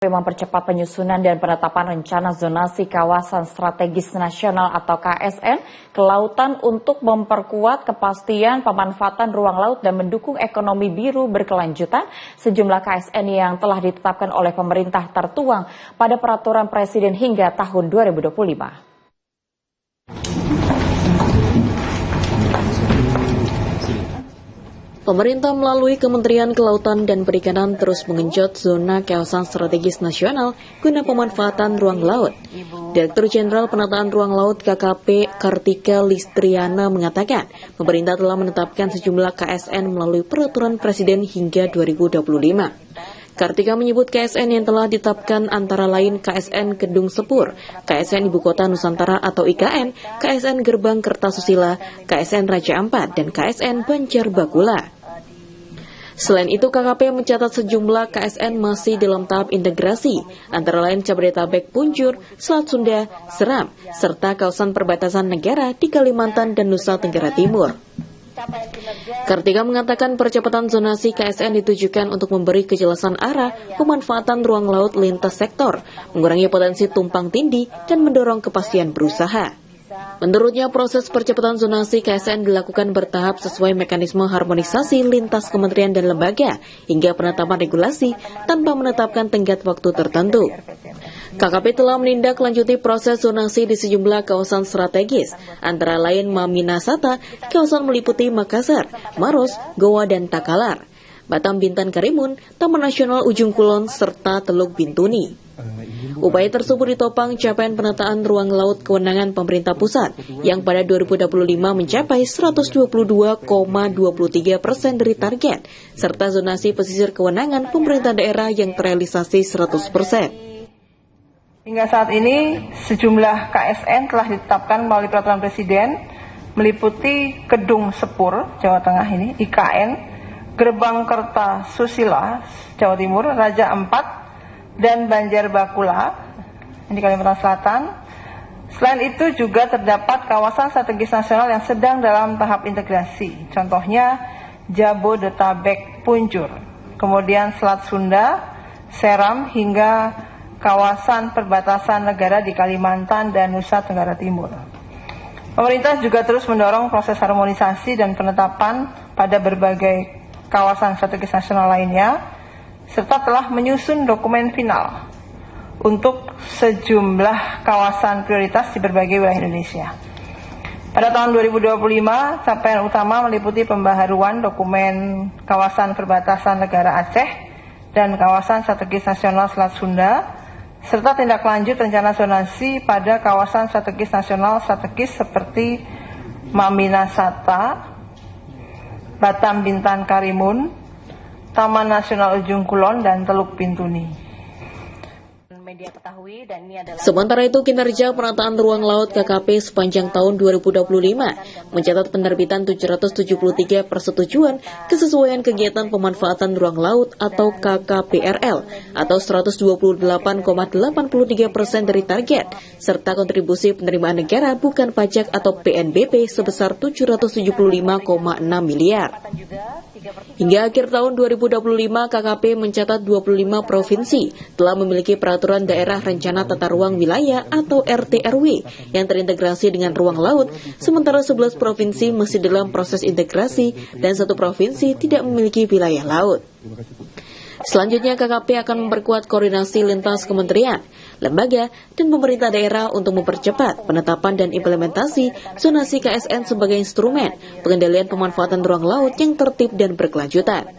Mempercepat penyusunan dan penetapan rencana zonasi kawasan strategis nasional atau KSN kelautan untuk memperkuat kepastian pemanfaatan ruang laut dan mendukung ekonomi biru berkelanjutan. Sejumlah KSN yang telah ditetapkan oleh pemerintah tertuang pada peraturan Presiden hingga tahun 2025. Pemerintah melalui Kementerian Kelautan dan Perikanan terus mengenjot zona kawasan strategis nasional guna pemanfaatan ruang laut. Direktur Jenderal Penataan Ruang Laut KKP Kartika Listriana mengatakan, pemerintah telah menetapkan sejumlah KSN melalui peraturan Presiden hingga 2025. Kartika menyebut KSN yang telah ditetapkan antara lain KSN Kedung Sepur, KSN Ibu Kota Nusantara atau IKN, KSN Gerbang Kertasusila, KSN Raja Ampat, dan KSN Banjar Bakula. Selain itu, KKP mencatat sejumlah KSN masih dalam tahap integrasi, antara lain Jabodetabek Punjur, Selat Sunda, Seram, serta kawasan perbatasan negara di Kalimantan dan Nusa Tenggara Timur. Kartika mengatakan percepatan zonasi KSN ditujukan untuk memberi kejelasan arah pemanfaatan ruang laut lintas sektor, mengurangi potensi tumpang tindih, dan mendorong kepastian berusaha. Menurutnya, proses percepatan zonasi KSN dilakukan bertahap sesuai mekanisme harmonisasi lintas kementerian dan lembaga hingga penetapan regulasi tanpa menetapkan tenggat waktu tertentu. KKP telah menindaklanjuti proses zonasi di sejumlah kawasan strategis, antara lain Maminasata, kawasan meliputi Makassar, Maros, Goa, dan Takalar, Batam Bintan Karimun, Taman Nasional Ujung Kulon, serta Teluk Bintuni. Upaya tersebut ditopang capaian penataan ruang laut kewenangan pemerintah pusat yang pada 2025 mencapai 122,23% dari target, serta zonasi pesisir kewenangan pemerintah daerah yang terrealisasi 100%. Hingga saat ini, sejumlah KSN telah ditetapkan melalui peraturan Presiden, meliputi Kedung Sepur, Jawa Tengah ini, IKN, Gerbang Kertasusila, Jawa Timur, Raja Ampat, dan Banjar Bakula, di Kalimantan Selatan. Selain itu juga terdapat kawasan strategis nasional yang sedang dalam tahap integrasi, contohnya Jabodetabek Punjur, kemudian Selat Sunda, Seram, hingga kawasan perbatasan negara di Kalimantan dan Nusa Tenggara Timur. Pemerintah juga terus mendorong proses harmonisasi dan penetapan pada berbagai kawasan strategis nasional lainnya, serta telah menyusun dokumen final untuk sejumlah kawasan prioritas di berbagai wilayah Indonesia. Pada tahun 2025, capaian utama meliputi pembaharuan dokumen kawasan perbatasan negara Aceh dan kawasan strategis nasional Selat Sunda, serta tindak lanjut rencana zonasi pada kawasan strategis nasional strategis seperti Maminasata, Batam Bintan Karimun, Taman Nasional Ujung Kulon, dan Teluk Bintuni. Sementara itu, kinerja penataan ruang laut KKP sepanjang tahun 2025 mencatat penerbitan 773 persetujuan kesesuaian kegiatan pemanfaatan ruang laut atau KKPRL atau 128,83% dari target, serta kontribusi penerimaan negara bukan pajak atau PNBP sebesar 775,6 miliar. Hingga akhir tahun 2025, KKP mencatat 25 provinsi telah memiliki peraturan daerah rencana tata ruang wilayah atau RT/RW yang terintegrasi dengan ruang laut, sementara 11 provinsi masih dalam proses integrasi dan 1 provinsi tidak memiliki wilayah laut. Selanjutnya, KKP akan memperkuat koordinasi lintas kementerian, lembaga, dan pemerintah daerah untuk mempercepat penetapan dan implementasi zonasi KSN sebagai instrumen pengendalian pemanfaatan ruang laut yang tertib dan berkelanjutan.